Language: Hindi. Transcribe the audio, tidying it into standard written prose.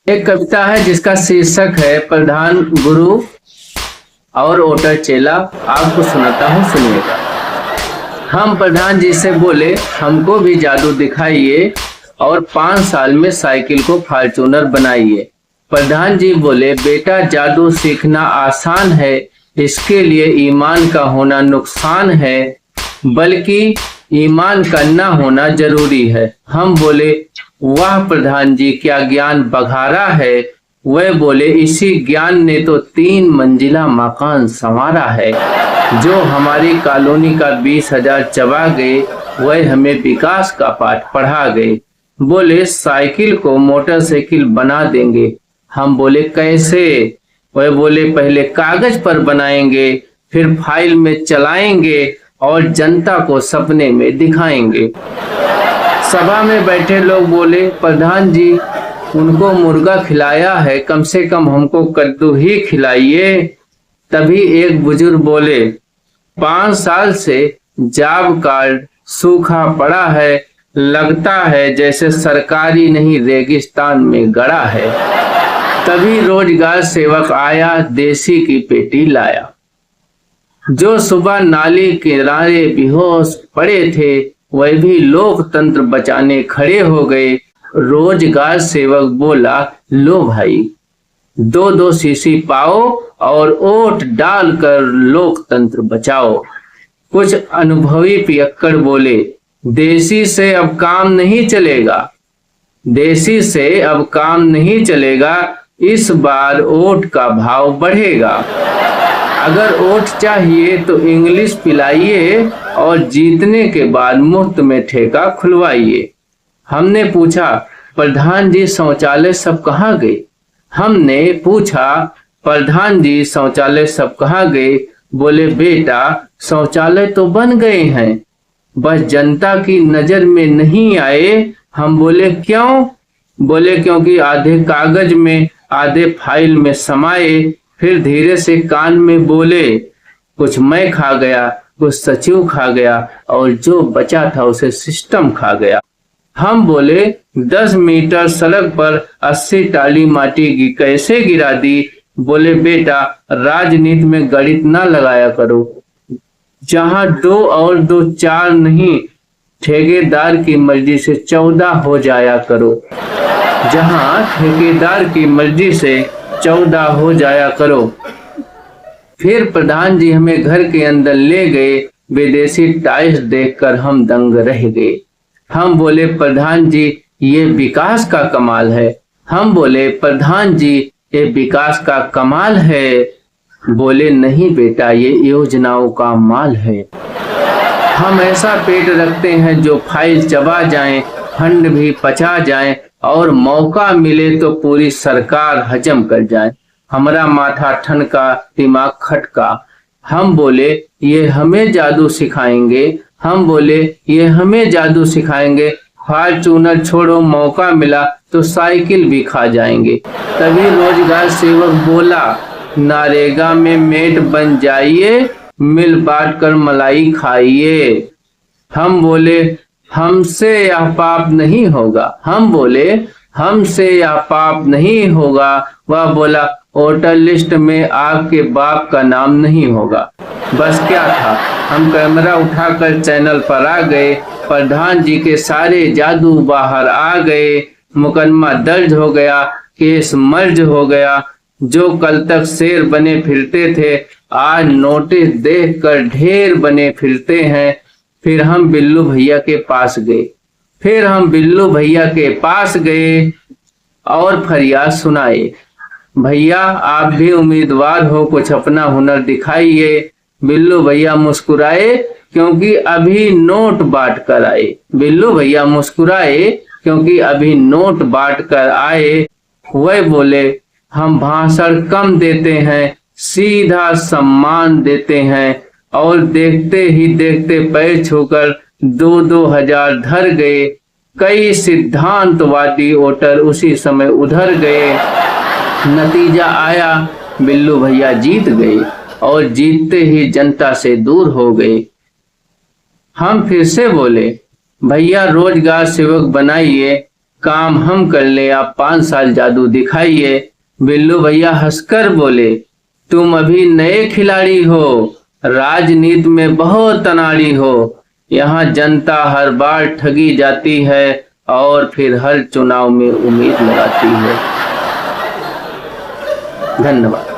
एक कविता है जिसका शीर्षक है प्रधान गुरु और वोटर चेला। आपको सुनाता हूँ, सुनिएगा। हम प्रधान जी से बोले हमको भी जादू दिखाइए और 5 साल में साइकिल को फॉर्च्यूनर बनाइए। प्रधान जी बोले बेटा जादू सीखना आसान है, इसके लिए ईमान का होना नुकसान है, बल्कि ईमान का ना होना जरूरी है। हम बोले वाह प्रधान जी क्या ज्ञान बघारा है। वह बोले इसी ज्ञान ने तो 3 मंजिला मकान संवारा है। जो हमारी कॉलोनी का 20,000 चबा गए, वह हमें विकास का पाठ पढ़ा गए। बोले साइकिल को मोटरसाइकिल बना देंगे। हम बोले कैसे? वह बोले पहले कागज पर बनाएंगे, फिर फाइल में चलाएंगे और जनता को सपने में दिखाएंगे। सभा में बैठे लोग बोले प्रधान जी उनको मुर्गा खिलाया है, कम से कम हमको कद्दू ही खिलाइए। तभी एक बुजुर्ग बोले 5 साल से जॉब कार्ड सूखा पड़ा है, लगता है जैसे सरकारी नहीं रेगिस्तान में गड़ा है। तभी रोजगार सेवक आया, देसी की पेटी लाया। जो सुबह नाली किनारे बेहोश पड़े थे, वह भी लोकतंत्र बचाने खड़े हो गए। रोजगार सेवक बोला लो भाई 2-2 शीशी पाओ और वोट डालकर लोकतंत्र बचाओ। कुछ अनुभवी पियक्कड़ बोले देसी से अब काम नहीं चलेगा, देसी से अब काम नहीं चलेगा, इस बार वोट का भाव बढ़ेगा। अगर वोट चाहिए तो इंग्लिश पिलाइए और जीतने के बाद मुफ्त में ठेका खुलवाइए। हमने पूछा प्रधान जी शौचालय सब कहाँ गए? हमने पूछा प्रधान जी शौचालय सब कहाँ गए? बोले बेटा शौचालय तो बन गए हैं, बस जनता की नजर में नहीं आए। हम बोले क्यों? बोले क्योंकि आधे कागज में आधे फाइल में समाये। फिर धीरे से कान में बोले कुछ मैं खा गया, कुछ सचिव खा गया और जो बचा था उसे सिस्टम खा गया। हम बोले 10 मीटर सड़क पर 80 टाली माटी कैसे गिरा दी? बोले बेटा राजनीति में गणित ना लगाया करो, जहां 2 और 2 4 नहीं, ठेकेदार की मर्जी से 14 हो जाया करो। जहां ठेकेदार की मर्जी से 14 हो जाया करो। फिर प्रधान जी हमें घर के अंदर ले गए। विदेशी टाइल्स देखकर हम दंग रह गए। हम बोले प्रधान जी ये विकास का कमाल है। हम बोले प्रधान जी ये विकास का कमाल है। बोले नहीं बेटा ये योजनाओं का माल है। हम ऐसा पेट रखते हैं जो फाइल चबा जाए, फंड भी पचा जाए और मौका मिले तो पूरी सरकार हजम कर जाए। हमारा माथा ठनका, दिमाग खटका। हम बोले ये हमें जादू सिखाएंगे। हम बोले ये हमें जादू सिखाएंगे। फॉर्च्यूनर छोड़ो, मौका मिला तो साइकिल भी खा जाएंगे। तभी रोजगार सेवक बोला नरेगा में मेट बन जाइए, मिल बांट कर मलाई खाइए। हम बोले हमसे यह पाप नहीं होगा। हम बोले हमसे यह पाप नहीं होगा। वह बोला वोटर लिस्ट में आपके बाप का नाम नहीं होगा। बस क्या था, हम कैमरा उठाकर चैनल पर आ गए। प्रधान जी के सारे जादू बाहर आ गए। मुकदमा दर्ज हो गया, केस मर्ज हो गया। जो कल तक शेर बने फिरते थे, आज नोटिस देखकर ढेर बने फिरते हैं। फिर हम बिल्लू भैया के पास गए। फिर हम बिल्लू भैया के पास गए और फरियाद सुनाए, भैया आप भी उम्मीदवार हो, कुछ अपना हुनर दिखाइए। बिल्लू भैया मुस्कुराए क्योंकि अभी नोट बांट कर आए। बिल्लू भैया मुस्कुराए क्योंकि अभी नोट बांट कर आए। वह बोले हम भाषण कम देते हैं, सीधा सम्मान देते हैं। और देखते ही देखते पैर छूकर 2-2 हजार धर गए। कई सिद्धांतवादी वोटर उसी समय उधर गए। नतीजा आया बिल्लू भैया जीत गए और जीतते ही जनता से दूर हो गए। हम फिर से बोले भैया रोजगार सेवक बनाइए, काम हम कर ले, आप 5 साल जादू दिखाइए। बिल्लू भैया हंसकर बोले, तुम अभी नए खिलाड़ी हो, राजनीति में बहुत अनाड़ी हो। यहाँ जनता हर बार ठगी जाती है और फिर हर चुनाव में उम्मीद लगाती है। धन्यवाद।